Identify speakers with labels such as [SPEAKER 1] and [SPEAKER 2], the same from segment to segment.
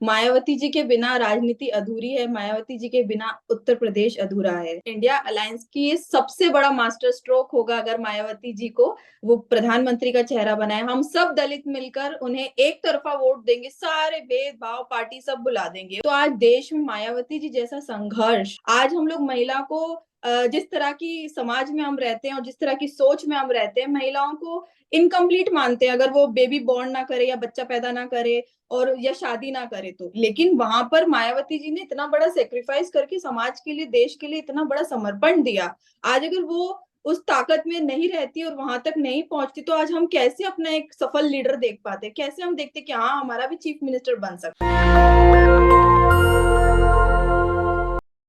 [SPEAKER 1] मायावती जी के बिना राजनीति अधूरी है, मायावती जी के बिना उत्तर प्रदेश अधूरा है। इंडिया अलायंस की ये सबसे बड़ा मास्टर स्ट्रोक होगा अगर मायावती जी को वो प्रधानमंत्री का चेहरा बनाए। हम सब दलित मिलकर उन्हें एक तरफा वोट देंगे, सारे भेदभाव पार्टी सब बुला देंगे। तो आज देश में मायावती जी जैसा संघर्ष, आज हम लोग महिला को जिस तरह की समाज में हम रहते हैं और जिस तरह की सोच में हम रहते हैं, महिलाओं को इनकम्प्लीट मानते हैं अगर वो बेबी बॉर्न ना करे या बच्चा पैदा ना करे और या शादी ना करे तो। लेकिन वहां पर मायावती जी ने इतना बड़ा सेक्रीफाइस करके समाज के लिए, देश के लिए इतना बड़ा समर्पण दिया। आज अगर वो उस ताकत में नहीं रहती और वहां तक नहीं पहुंचती तो आज हम कैसे अपना एक सफल लीडर देख पाते, कैसे हम देखते कि हाँ हमारा भी चीफ मिनिस्टर बन सकता है।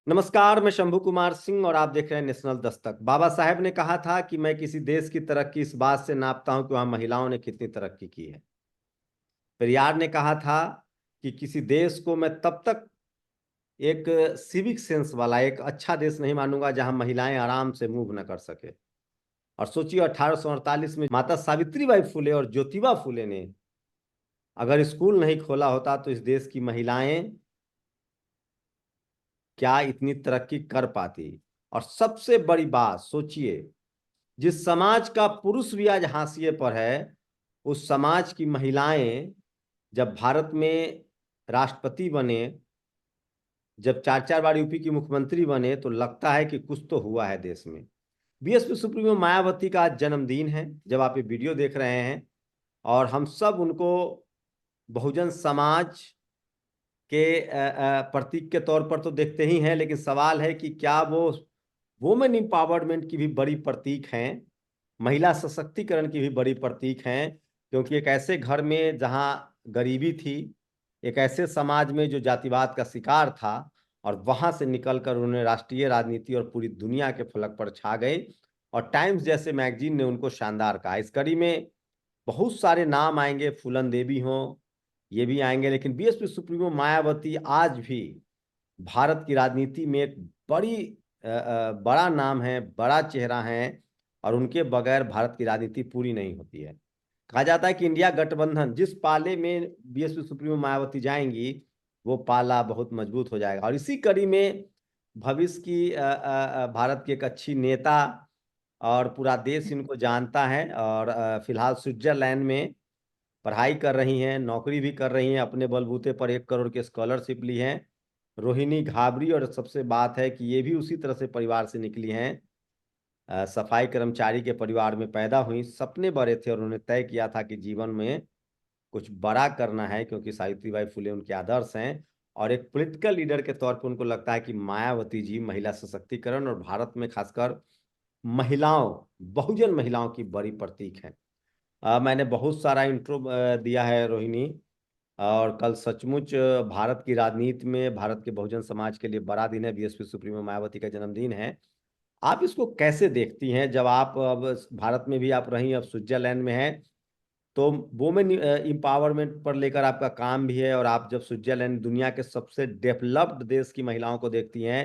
[SPEAKER 2] नमस्कार, मैं शंभू कुमार सिंह और आप देख रहे हैं नेशनल दस्तक। बाबा साहेब ने कहा था कि मैं किसी देश की तरक्की इस बात से नापता हूं कि वहां महिलाओं ने कितनी तरक्की की है। पेरियार ने कहा था कि किसी देश को मैं तब तक एक सिविक सेंस वाला एक अच्छा देश नहीं मानूंगा जहां महिलाएं आराम से मूव न कर सके। और सोचिए 1848 में माता सावित्रीबाई फुले और ज्योतिबा फुले ने अगर स्कूल नहीं खोला होता तो इस देश की महिलाएं क्या इतनी तरक्की कर पाती। और सबसे बड़ी बात सोचिए, जिस समाज का पुरुष भी आज हाशिए पर है, उस समाज की महिलाएं जब भारत में राष्ट्रपति बने, जब 4 4 बार यूपी की मुख्यमंत्री बने, तो लगता है कि कुछ तो हुआ है देश में। बीएसपी सुप्रीमो मायावती का आज जन्मदिन है जब आप ये वीडियो देख रहे हैं, और हम सब उनको बहुजन समाज के प्रतीक के तौर पर तो देखते ही हैं, लेकिन सवाल है कि क्या वो वुमेन एम्पावरमेंट की भी बड़ी प्रतीक हैं, महिला सशक्तिकरण की भी बड़ी प्रतीक हैं। क्योंकि एक ऐसे घर में जहां गरीबी थी, एक ऐसे समाज में जो जातिवाद का शिकार था, और वहां से निकलकर उन्होंने राष्ट्रीय राजनीति और पूरी दुनिया के फलक पर छा गए। और टाइम्स जैसे मैगजीन ने उनको शानदार कहा। इस कड़ी में बहुत सारे नाम आएंगे, फूलन देवी हों, ये भी आएंगे, लेकिन बीएसपी सुप्रीमो मायावती आज भी भारत की राजनीति में एक बड़ा नाम है, बड़ा चेहरा है, और उनके बगैर भारत की राजनीति पूरी नहीं होती है। कहा जाता है कि इंडिया गठबंधन जिस पाले में बीएसपी सुप्रीमो मायावती जाएंगी, वो पाला बहुत मजबूत हो जाएगा। और इसी कड़ी में भविष्य की भारत की एक अच्छी नेता, और पूरा देश इनको जानता है, और फिलहाल स्विट्जरलैंड में पढ़ाई कर रही हैं, नौकरी भी कर रही हैं, अपने बलबूते पर 1 करोड़ की स्कॉलरशिप ली है, रोहिणी घाबरी। और सबसे बात है कि ये भी उसी तरह से परिवार से निकली हैं, सफाई कर्मचारी के परिवार में पैदा हुई। सपने बड़े थे और उन्होंने तय किया था कि जीवन में कुछ बड़ा करना है, क्योंकि सावित्रीबाई फुले उनके आदर्श हैं। और एक पॉलिटिकल लीडर के तौर पर उनको लगता है कि मायावती जी महिला सशक्तिकरण और भारत में खासकर महिलाओं, बहुजन महिलाओं की बड़ी प्रतीक है। मैंने बहुत सारा इंट्रो दिया है रोहिणी, और कल सचमुच भारत की राजनीति में भारत के बहुजन समाज के लिए बड़ा दिन है, बीएसपी सुप्रीमो मायावती का जन्मदिन है। आप इसको कैसे देखती हैं, जब आप अब भारत में भी आप रही, अब स्विट्जरलैंड में हैं, तो वुमेन एम्पावरमेंट पर लेकर आपका काम भी है, और आप जब स्विट्जरलैंड दुनिया के सबसे डेवलप्ड देश की महिलाओं को देखती हैं,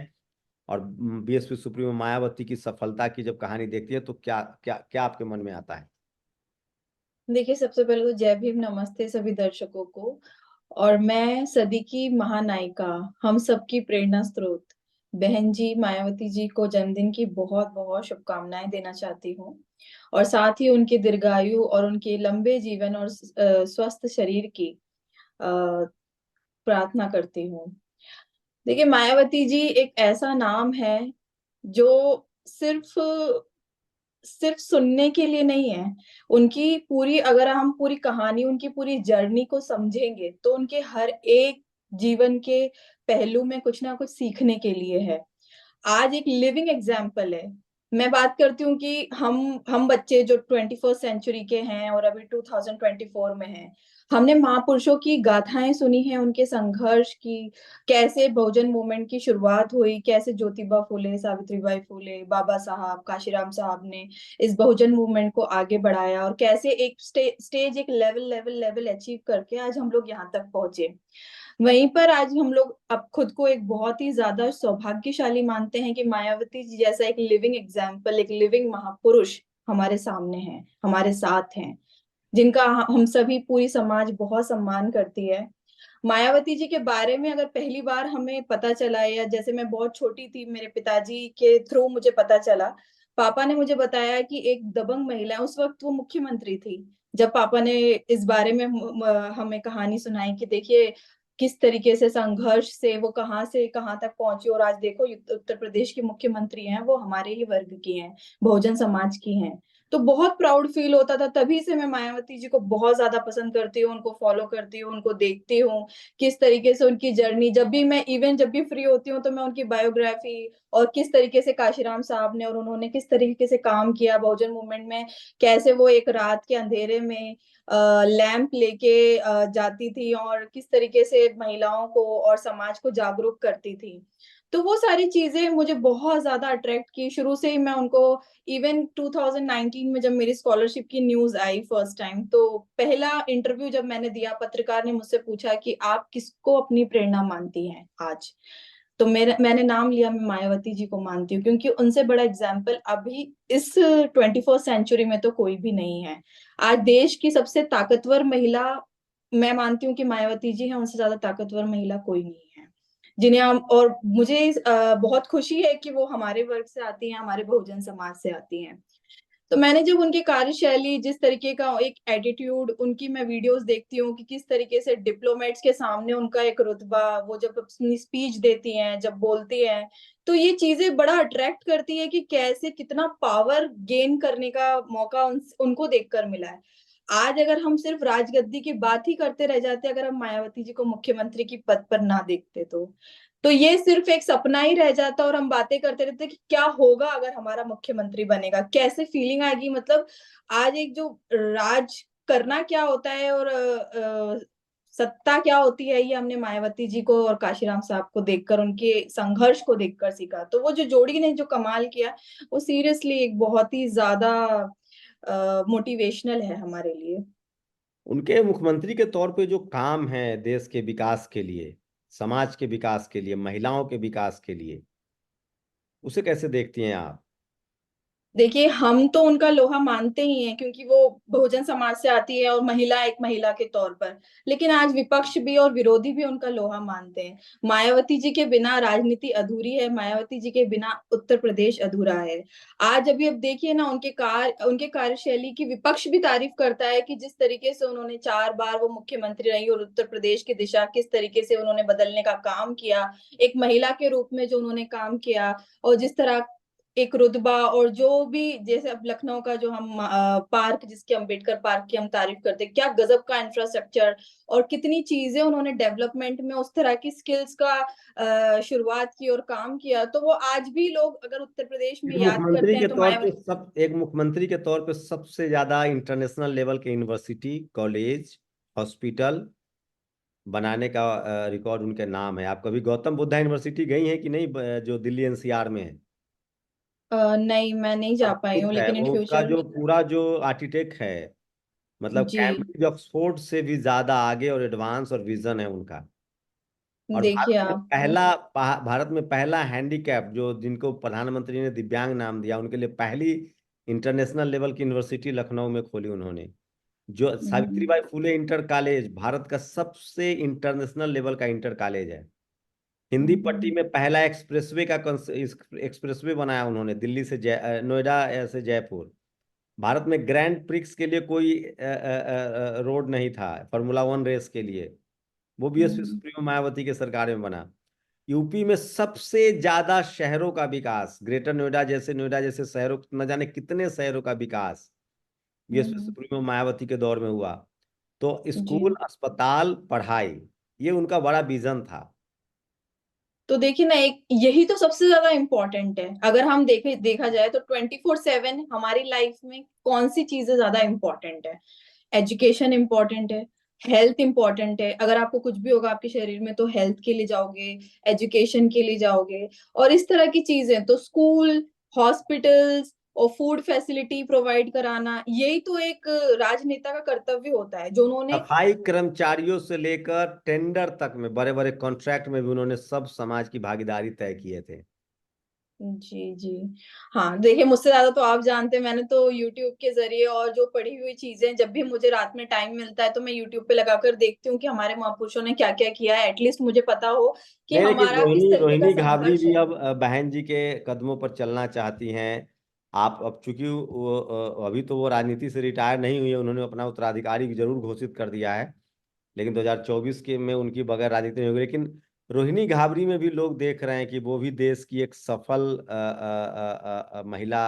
[SPEAKER 2] और बीएसपी सुप्रीमो मायावती की सफलता की जब कहानी देखती है, तो क्या क्या क्या आपके मन में आता है?
[SPEAKER 1] देखिए, सबसे पहले तो जय भीम, नमस्ते सभी दर्शकों को। और मैं सदी की महानायिका, हम सबकी प्रेरणा स्रोत बहन जी मायावती जी को जन्मदिन की बहुत बहुत शुभकामनाएं देना चाहती हूँ। और साथ ही उनके दीर्घायु और उनके लंबे जीवन और स्वस्थ शरीर की प्रार्थना करती हूँ। देखिए, मायावती जी एक ऐसा नाम है जो सिर्फ सिर्फ सुनने के लिए नहीं है। उनकी पूरी, अगर हम पूरी कहानी, उनकी पूरी जर्नी को समझेंगे, तो उनके हर एक जीवन के पहलू में कुछ ना कुछ सीखने के लिए है। आज एक लिविंग एग्जाम्पल है। मैं बात करती हूँ कि हम बच्चे जो 21st सेंचुरी के हैं और अभी 2024 में हैं, हमने महापुरुषों की गाथाएं सुनी हैं, उनके संघर्ष की, कैसे बहुजन मूवमेंट की शुरुआत हुई, कैसे ज्योतिबा फुले, सावित्रीबाई फुले, बाबा साहब, काशीराम साहब ने इस बहुजन मूवमेंट को आगे बढ़ाया, और कैसे एक स्टेज एक लेवल लेवल लेवल अचीव करके आज हम लोग यहाँ तक पहुंचे। वहीं पर आज हम लोग अब खुद को एक बहुत ही ज्यादा सौभाग्यशाली मानते हैं कि मायावती जी जैसा एक लिविंग एग्जाम्पल, एक लिविंग महापुरुष हमारे सामने हैं, हमारे साथ हैं, जिनका हम सभी पूरी समाज बहुत सम्मान करती है। मायावती जी के बारे में अगर पहली बार हमें पता चला, या जैसे मैं बहुत छोटी थी, मेरे पिताजी के थ्रू मुझे पता चला, पापा ने मुझे बताया कि एक दबंग महिला है, उस वक्त वो मुख्यमंत्री थी, जब पापा ने इस बारे में हमें कहानी सुनाई कि देखिए किस तरीके से संघर्ष से वो कहाँ से कहाँ तक पहुंची, और आज देखो उत्तर प्रदेश की मुख्यमंत्री हैं, वो हमारे ही वर्ग की हैं, बहुजन समाज की हैं। तो बहुत प्राउड फील होता था, तभी से मैं मायावती जी को बहुत ज्यादा पसंद करती हूँ, उनको फॉलो करती हूँ, उनको देखती हूँ किस तरीके से उनकी जर्नी, जब भी फ्री होती हूँ तो मैं उनकी बायोग्राफी, और किस तरीके से काशीराम साहब ने और उन्होंने किस तरीके से काम किया बहुजन मूवमेंट में, कैसे वो एक रात के अंधेरे में लैंप लेके जाती थी, और किस तरीके से महिलाओं को और समाज को जागरूक करती थी। तो वो सारी चीजें मुझे बहुत ज्यादा अट्रैक्ट की, शुरू से ही मैं उनको, इवन 2019 में जब मेरी स्कॉलरशिप की न्यूज आई फर्स्ट टाइम, तो पहला इंटरव्यू जब मैंने दिया, पत्रकार ने मुझसे पूछा कि आप किसको अपनी प्रेरणा मानती हैं आज, तो मैंने नाम लिया, मैं मायावती जी को मानती हूँ, क्योंकि उनसे बड़ा एग्जाम्पल अभी इस 21st सेंचुरी में तो कोई भी नहीं है। आज देश की सबसे ताकतवर महिला, मैं मानती हूँ कि मायावती जी हैं, उनसे ज्यादा ताकतवर महिला कोई नहीं है, जिन्हें हम, और मुझे बहुत खुशी है कि वो हमारे वर्ग से आती हैं, हमारे बहुजन समाज से आती हैं। तो मैंने जब उनकी कार्यशैली, जिस तरीके का एक एटीट्यूड, उनकी मैं वीडियोस देखती हूँ कि किस तरीके से डिप्लोमेट्स के सामने उनका एक रुतबा, वो जब अपनी स्पीच देती हैं, जब बोलती हैं, तो ये चीजें बड़ा अट्रैक्ट करती है कि कैसे कितना पावर गेन करने का मौका उनको देखकर मिला है। आज अगर हम सिर्फ राजगद्दी की बात ही करते रह जाते, अगर हम मायावती जी को मुख्यमंत्री की पद पर ना देखते, तो ये सिर्फ एक सपना ही रह जाता, और हम बातें करते रहते कि क्या होगा अगर हमारा मुख्यमंत्री बनेगा, कैसे फीलिंग आएगी, मतलब आज एक जो राज करना क्या होता है, और सत्ता क्या होती है, ये हमने मायावती जी को और काशीराम साहब को देखकर, उनके संघर्ष को देखकर सीखा। तो वो जो जोड़ी ने जो कमाल किया, वो सीरियसली एक बहुत ही ज्यादा मोटिवेशनल है हमारे लिए।
[SPEAKER 2] उनके मुख्यमंत्री के तौर पे जो काम है देश के विकास के लिए, समाज के विकास के लिए, महिलाओं के विकास के लिए, उसे कैसे देखती हैं आप?
[SPEAKER 1] देखिए, हम तो उनका लोहा मानते ही हैं, क्योंकि वो बहुजन समाज से आती है, और महिला एक महिला के तौर पर, लेकिन आज विपक्ष भी और विरोधी भी उनका लोहा मानते हैं। मायावती जी के बिना राजनीति अधूरी है, मायावती जी के बिना उत्तर प्रदेश अधूरा है। आज अभी अब देखिए ना, उनके कार्यशैली की विपक्ष भी तारीफ करता है कि जिस तरीके से उन्होंने 4 बार वो मुख्यमंत्री रही, और उत्तर प्रदेश की दिशा किस तरीके से उन्होंने बदलने का काम किया, एक महिला के रूप में जो उन्होंने काम किया, और जिस तरह एक रुतबा, और जो भी, जैसे अब लखनऊ का जो हम पार्क, जिसके अम्बेडकर पार्क की हम तारीफ करते हैं, क्या गजब का इंफ्रास्ट्रक्चर, और कितनी चीजें उन्होंने डेवलपमेंट में उस तरह की स्किल्स का शुरुआत की और काम किया, तो वो आज भी लोग अगर उत्तर प्रदेश में याद करते हैं तो मायावती।
[SPEAKER 2] एक मुख्यमंत्री के तौर पे सबसे ज्यादा इंटरनेशनल लेवल के यूनिवर्सिटी, कॉलेज, हॉस्पिटल बनाने का रिकॉर्ड उनके नाम है। आप कभी गौतम बुद्धा यूनिवर्सिटी गई हैं कि नहीं, जो दिल्ली एनसीआर में है?
[SPEAKER 1] नहीं, मैं नहीं जा पाई हूँ,
[SPEAKER 2] अद्भुत है
[SPEAKER 1] लेकिन इन
[SPEAKER 2] वो, उसका
[SPEAKER 1] फ्यूचर।
[SPEAKER 2] जो पूरा जो आर्किटेक्ट है, मतलब
[SPEAKER 1] जी।
[SPEAKER 2] कैम्ब्रिज ऑक्सफोर्ड से भी ज्यादा आगे और एडवांस और विजन है उनका। और
[SPEAKER 1] देखिए आप।
[SPEAKER 2] भारत में पहला हैंडीकैप, जो जिनको प्रधानमंत्री ने दिव्यांग नाम दिया, उनके लिए पहली इंटरनेशनल लेवल की यूनिवर्सिटी लखनऊ में खोली उन्होंने। जो
[SPEAKER 1] हम्म।
[SPEAKER 2] सावित्रीबाई फुले इंटर कॉलेज भारत का सबसे इंटरनेशनल लेवल का इंटर कॉलेज है। हिंदी पट्टी
[SPEAKER 1] हम्म।
[SPEAKER 2] में पहला एक्सप्रेसवे बनाया उन्होंने, दिल्ली से नोएडा से जयपुर। भारत में ग्रैंड प्रिक्स के लिए कोई रोड नहीं था, फार्मूला 1 रेस के लिए, वो बीएसपी
[SPEAKER 1] हम्म।
[SPEAKER 2] सुप्रीमो मायावती के सरकार में बना। यूपी में सबसे ज्यादा शहरों का विकास, ग्रेटर नोएडा जैसे शहरों, न जाने कितने शहरों का विकास बीएसपी
[SPEAKER 1] हम्म।
[SPEAKER 2] सुप्रीमो मायावती के दौर में हुआ। तो
[SPEAKER 1] जी।
[SPEAKER 2] स्कूल, अस्पताल, पढ़ाई, ये उनका बड़ा विजन था।
[SPEAKER 1] तो देखिए ना, एक यही तो सबसे ज्यादा इम्पोर्टेंट है, अगर हम देखा जाए तो 24/7 हमारी लाइफ में कौन सी चीजें ज्यादा इम्पोर्टेंट है। एजुकेशन इम्पोर्टेंट है, हेल्थ इम्पोर्टेंट है, अगर आपको कुछ भी होगा आपके शरीर में तो हेल्थ के लिए जाओगे, एजुकेशन के लिए जाओगे, और इस तरह की चीजें, तो स्कूल, हॉस्पिटल्स और फूड फैसिलिटी प्रोवाइड कराना, यही तो एक राजनेता का कर्तव्य होता है, जो उन्होंने।
[SPEAKER 2] सफाई कर्मचारियों से लेकर टेंडर तक में, बड़े बड़े कॉन्ट्रैक्ट में भी उन्होंने सब समाज की भागीदारी तय किए थे।
[SPEAKER 1] जी जी। हाँ देखिए, मुझसे ज्यादा तो आप जानते हैं, मैंने तो यूट्यूब के जरिए और जो पढ़ी हुई चीजें, जब भी मुझे रात में टाइम मिलता है तो मैं यूट्यूब पे लगाकर देखती हूँ कि हमारे महापुरुषों ने क्या क्या किया है, एटलीस्ट मुझे पता हो कि
[SPEAKER 2] नहीं, लेकिन
[SPEAKER 1] हमारा किस
[SPEAKER 2] रोहिणी
[SPEAKER 1] तरीके का
[SPEAKER 2] रोहिणी घाबरी
[SPEAKER 1] संघर्ष
[SPEAKER 2] भी
[SPEAKER 1] है।
[SPEAKER 2] अब बहन जी के कदमों पर चलना चाहती हैं। आप अब चूंकि वो अभी तो वो राजनीति से रिटायर नहीं हुई है, उन्होंने अपना उत्तराधिकारी जरूर घोषित कर दिया है, लेकिन 2024 के में उनकी बगैर राजनीति नहीं होगी। लेकिन रोहिणी घाबरी में भी लोग देख रहे हैं कि वो भी देश की एक सफल महिला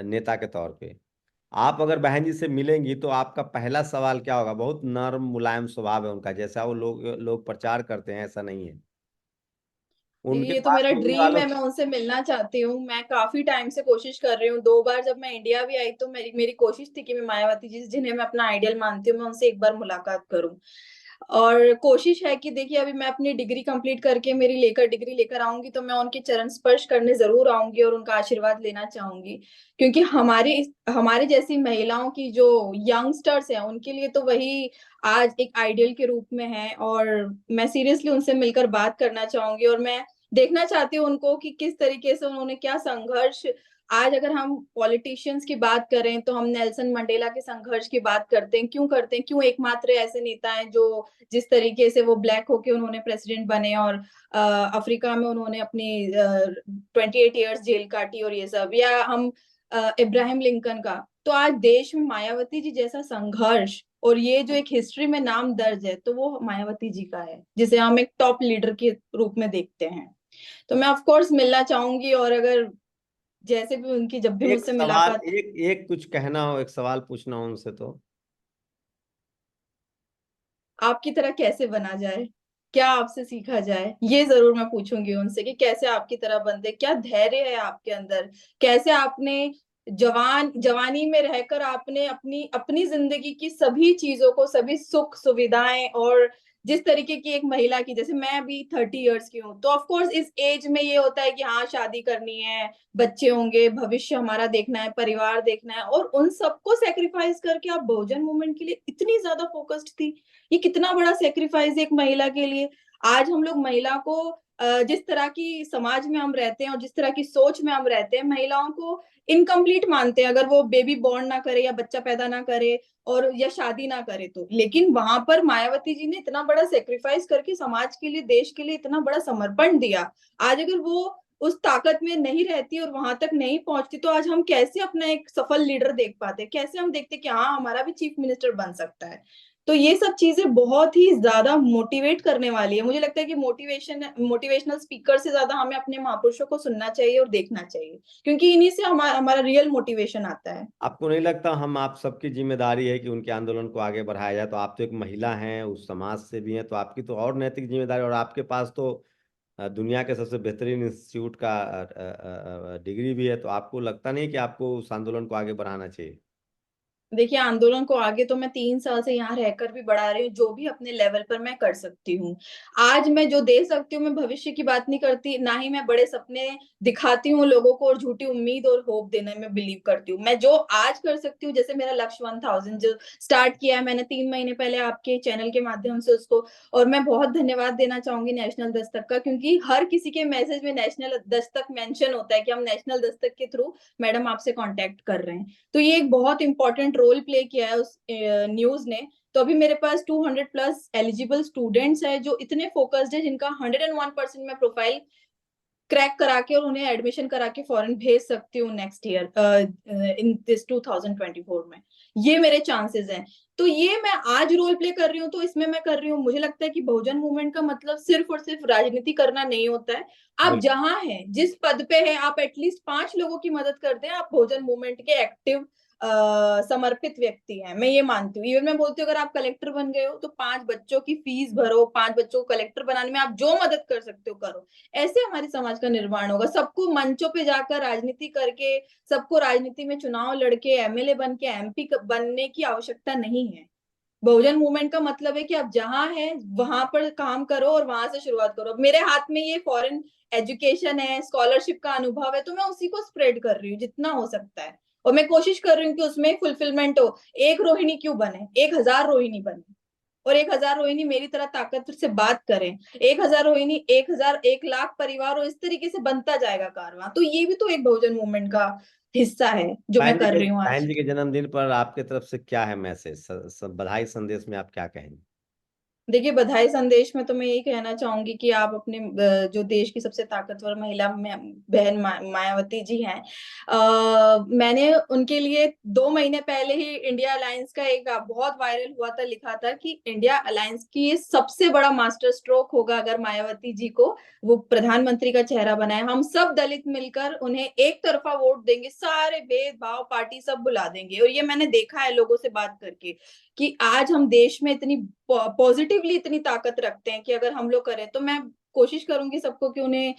[SPEAKER 2] नेता के तौर पे। आप अगर बहन जी से मिलेंगी तो आपका पहला सवाल क्या होगा? बहुत नर्म मुलायम स्वभाव है उनका, जैसा वो लोग लोग प्रचार करते हैं ऐसा नहीं है।
[SPEAKER 1] देखिए,
[SPEAKER 2] उनके
[SPEAKER 1] ये तो
[SPEAKER 2] पास
[SPEAKER 1] मेरा
[SPEAKER 2] मिलने
[SPEAKER 1] ड्रीम
[SPEAKER 2] वालों।
[SPEAKER 1] है, मैं उनसे मिलना चाहती हूँ। मैं काफी टाइम से कोशिश कर रही हूँ, 2 बार जब मैं इंडिया भी आई तो मेरी मेरी कोशिश थी कि मैं मायावती जी, जिन्हें मैं अपना आइडियल मानती हूँ, मैं उनसे एक बार मुलाकात करूँ। और कोशिश है कि देखिए, अभी मैं अपनी डिग्री कंप्लीट करके मेरी लेकर डिग्री लेकर आऊंगी तो मैं उनके चरण स्पर्श करने जरूर आऊंगी और उनका आशीर्वाद लेना चाहूंगी। क्योंकि हमारी हमारी जैसी महिलाओं की जो यंगस्टर्स हैं, उनके लिए तो वही आज एक आइडियल के रूप में है। और मैं सीरियसली उनसे मिलकर बात करना चाहूंगी, और मैं देखना चाहती हूँ उनको कि किस तरीके से उन्होंने क्या संघर्ष। आज अगर हम पॉलिटिशियंस की बात करें तो हम नेल्सन मंडेला के संघर्ष की बात करते हैं, क्यों करते हैं, क्यों एकमात्र ऐसे नेता हैं जो जिस तरीके से वो ब्लैक होके उन्होंने प्रेसिडेंट बने, और अफ्रीका में उन्होंने अपनी 28 ईयर्स जेल काटी, और ये सब, या हम इब्राहिम लिंकन का। तो आज देश में मायावती जी जैसा संघर्ष और ये जो एक हिस्ट्री में नाम दर्ज है, तो वो मायावती जी का है, जिसे हम एक टॉप लीडर के रूप में देखते हैं। तो मैं ऑफ कोर्स मिलना चाहूंगी, और अगर जैसे भी उनकी जब भी
[SPEAKER 2] एक
[SPEAKER 1] मुझसे
[SPEAKER 2] सवाल,
[SPEAKER 1] मुलाकात।
[SPEAKER 2] एक एक कुछ कहना हो, एक सवाल पूछना हो उनसे तो।
[SPEAKER 1] आपकी तरह कैसे बना जाए, क्या आपसे सीखा जाए, ये जरूर मैं पूछूंगी उनसे कि कैसे आपकी तरह बनते, क्या धैर्य है आपके अंदर, कैसे आपने जवानी में रहकर आपने अपनी अपनी जिंदगी की सभी चीजों को, सभी सुख सुविधाएं, और जिस तरीके की एक महिला की, जैसे मैं अभी 30 ईयर्स की हूँ, तो ऑफ कोर्स इस एज में ये होता है कि हाँ शादी करनी है, बच्चे होंगे, भविष्य हमारा देखना है, परिवार देखना है, और उन सबको सेक्रीफाइस करके आप बहुजन मूवमेंट के लिए इतनी ज्यादा फोकस्ड थी। ये कितना बड़ा सेक्रीफाइस है एक महिला के लिए। आज हम लोग महिला को जिस तरह की समाज में हम रहते हैं और जिस तरह की सोच में हम रहते हैं, महिलाओं को इनकम्प्लीट मानते हैं अगर वो बेबी बॉर्न ना करे या बच्चा पैदा ना करे और या शादी ना करे तो। लेकिन वहां पर मायावती जी ने इतना बड़ा सेक्रीफाइस करके समाज के लिए, देश के लिए इतना बड़ा समर्पण दिया। आज अगर वो उस ताकत में नहीं रहती और वहां तक नहीं पहुंचती तो आज हम कैसे अपना एक सफल लीडर देख पाते, कैसे हम देखते कि हाँ हमारा भी चीफ मिनिस्टर बन सकता है। तो ये सब चीजें बहुत ही ज्यादा मोटिवेट करने वाली है। मुझे लगता है कि मोटिवेशनल स्पीकर से ज्यादा हमें अपने महापुरुषों को सुनना चाहिए और देखना चाहिए, क्योंकि इन्हीं से हमारा हमारा रियल मोटिवेशन आता है।
[SPEAKER 2] आपको नहीं लगता हम आप सबकी जिम्मेदारी है कि उनके आंदोलन को आगे बढ़ाया जाए? तो आप तो एक महिला हैं, उस समाज से भी हैं, तो आपकी तो और नैतिक जिम्मेदारी, और आपके पास तो दुनिया के सबसे बेहतरीन इंस्टीट्यूट का डिग्री भी है। तो आपको लगता नहीं कि आपको उस आंदोलन को आगे बढ़ाना चाहिए?
[SPEAKER 1] देखिए, आंदोलन को आगे तो मैं 3 साल से यहाँ रहकर भी बढ़ा रही हूँ, जो भी अपने लेवल पर मैं कर सकती हूँ। आज मैं जो दे सकती हूँ, मैं भविष्य की बात नहीं करती, ना ही मैं बड़े सपने दिखाती हूँ लोगों को और झूठी उम्मीद और होप देने में बिलीव करती हूँ। मैं जो आज कर सकती हूँ, जैसे मेरा लक्ष्य 1000 जो स्टार्ट किया है मैंने 3 महीने पहले आपके चैनल के माध्यम से उसको। और मैं बहुत धन्यवाद देना चाहूंगी नेशनल दस्तक का, क्योंकि हर किसी के मैसेज में नेशनल दस्तक मेंशन होता है कि हम नेशनल दस्तक के थ्रू मैडम आपसे कांटेक्ट कर रहे हैं। तो ये एक बहुत इंपॉर्टेंट रोल प्ले किया है उस न्यूज ने। तो अभी मेरे पास 200+ एलिजिबल स्टूडेंट्स है जो इतने फोकस्ड है, जिनका 101% मैं प्रोफाइल क्रैक करा के और उन्हें एडमिशन करा के फॉरेन भेज सकती हूँ नेक्स्ट ईयर, इन दिस 2024 में। ये मेरे चांसेस हैं। तो ये मैं आज रोल प्ले कर रही हूँ तो इसमें मैं कर रही हूँ। मुझे लगता है कि बहुजन मूवमेंट का मतलब सिर्फ और सिर्फ राजनीति करना नहीं होता है। आप
[SPEAKER 2] बिल्कुल।
[SPEAKER 1] जहां हैं, जिस पद पे हैं, आप एटलीस्ट 5 लोगों की मदद करते हैं, आप बहुजन मूवमेंट के एक्टिव समर्पित व्यक्ति हैं, मैं ये मानती हूँ। इवन मैं बोलती हूँ, अगर आप कलेक्टर बन गए हो तो 5 बच्चों की फीस भरो, 5 बच्चों को कलेक्टर बनाने में आप जो मदद कर सकते हो करो। ऐसे हमारे समाज का निर्माण होगा। सबको मंचों पे जाकर राजनीति करके, सबको राजनीति में चुनाव लड़के एमएलए बन के एमपी बनने की आवश्यकता नहीं है। बहुजन मूवमेंट का मतलब है कि आप जहां हैं वहां पर काम करो और वहां से शुरुआत करो। अब मेरे हाथ में ये फॉरेन एजुकेशन है, स्कॉलरशिप का अनुभव है, तो मैं उसी को स्प्रेड कर रही हूँ जितना हो सकता है। और मैं कोशिश कर रही हूँ कि उसमें फुलफिलमेंट हो। एक रोहिणी क्यों बने, 1000 रोहिणी बने। और 1000 रोहिणी मेरी तरह ताकत से बात करें, 1000 रोहिणी 1000 1 लाख परिवार, और इस तरीके से बनता जाएगा कारवां। तो ये भी तो एक बहुजन मूवमेंट का हिस्सा है जो मैं कर रही हूँ
[SPEAKER 2] बहन
[SPEAKER 1] आज।
[SPEAKER 2] जी के जन्मदिन पर आपके तरफ से क्या है मैसेज, बधाई संदेश में आप क्या कहेंगे?
[SPEAKER 1] देखिए, बधाई संदेश में तो मैं यही कहना चाहूंगी कि आप अपने जो देश की सबसे ताकतवर महिला बहन मायावती जी हैं, मैंने उनके लिए 2 महीने पहले ही इंडिया अलायंस का एक बहुत वायरल हुआ था, लिखा था कि इंडिया अलायंस की ये सबसे बड़ा मास्टर स्ट्रोक होगा अगर मायावती जी को वो प्रधानमंत्री का चेहरा बनाए। हम सब दलित मिलकर उन्हें एक तरफा वोट देंगे, सारे भेदभाव पार्टी सब बुला देंगे। और ये मैंने देखा है लोगों से बात करके कि आज हम देश में इतनी पॉजिटिवली इतनी ताकत रखते हैं कि अगर हम लोग करें तो मैं कोशिश करूंगी सबको कि उन्हें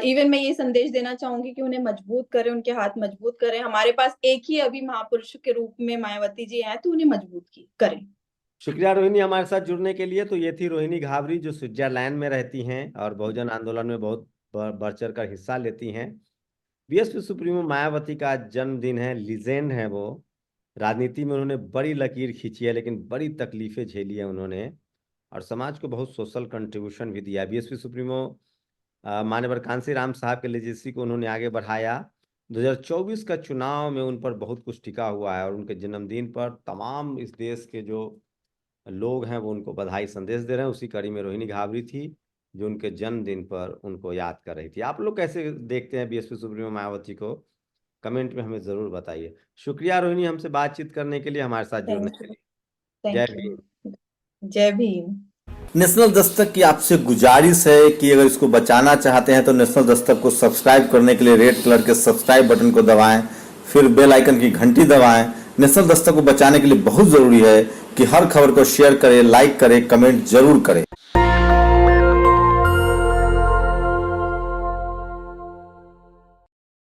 [SPEAKER 1] इवन मैं ये संदेश देना चाहूंगी कि उन्हें मजबूत करें, उनके हाथ मजबूत करें। हमारे पास एक ही अभी महापुरुष के रूप में मायावती जी हैं, तो उन्हें मजबूत की करें।
[SPEAKER 2] शुक्रिया रोहिणी हमारे साथ जुड़ने के लिए। तो ये थी रोहिणी घावरी जो स्विट्जरलैंड में रहती हैं और बहुजन आंदोलन में बहुत बढ़ चढ़ कर हिस्सा लेती हैं। बीएसपी सुप्रीमो मायावती का जन्मदिन है, लीजेंड है वो। राजनीति में उन्होंने बड़ी लकीर खींची है, लेकिन बड़ी तकलीफें झेली है उन्होंने, और समाज को बहुत सोशल कंट्रीब्यूशन भी दिया है। बीएसपी सुप्रीमो माननीय कांसी राम साहब के लेजेसी को उन्होंने आगे बढ़ाया। 2024 का चुनाव में उन पर बहुत कुछ टिका हुआ है, और उनके जन्मदिन पर तमाम इस देश के जो लोग हैं वो उनको बधाई संदेश दे रहे हैं। उसी कड़ी में रोहिणी घावरी थी जो उनके जन्मदिन पर उनको याद कर रही थी। आप लोग कैसे देखते हैं बीएसपी सुप्रीमो मायावती को, कमेंट में हमें ज़रूर बताइए। शुक्रिया रोहिणी हमसे बातचीत करने के लिए, हमारे साथ जुड़ने
[SPEAKER 1] थैंक
[SPEAKER 2] के
[SPEAKER 1] यू।
[SPEAKER 2] लिए। जय
[SPEAKER 1] थैंक
[SPEAKER 2] भीम।
[SPEAKER 1] यू। जय भीम।
[SPEAKER 3] नेशनल दस्तक की आपसे गुजारिश है कि अगर इसको बचाना चाहते हैं तो नेशनल दस्तक को सब्सक्राइब करने के लिए रेड कलर के सब्सक्राइब बटन को दबाएं, फिर बेल आइकन की घंटी दबाएं। नेशनल दस्तक को बचाने के लिए बहुत ज़रूरी है कि हर खबर को शेयर करें, लाइक करें, कमेंट जरूर करें।